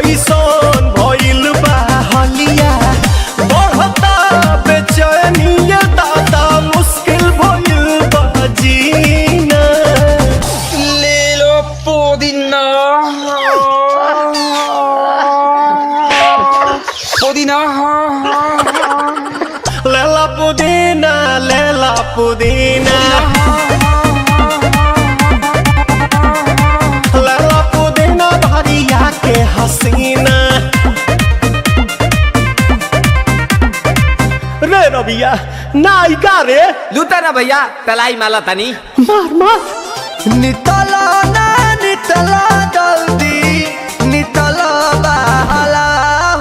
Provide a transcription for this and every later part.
कैसन भइल बा हलिया बढ़ता बेचैनिया दादा मुश्किल भइल बा जीना ले लो पुदीना पुदीना लेला पुदीना लेला पुदीना लेला पुदीना भरिया के हसीना रे रबिया नायिका रे लूटा ना भैया तलाई माला तनी मार मार नितला ना नितला जल्दी नितला बहला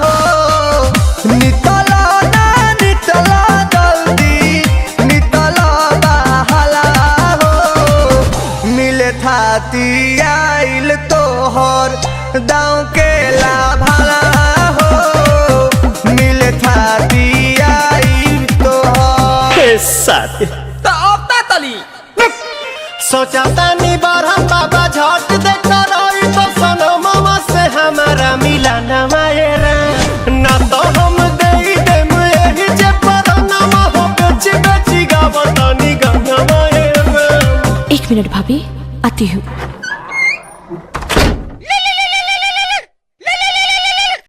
हो नितला ना नितला जल्दी नितला बहला हो मिले थाती आइल तोहर दाँव के लाभला हो मिले थाती आइल तोहर साथी तो अब तली सोचा तानी बरहम बाबा झट देखा रही तो सनमवा से हमारा मिला न मायरा ना तो हम देई देम एही जे परनमा हो बेची बेची गावतानी गंगा मायरा 1 मिनट भाभी आती हूँ।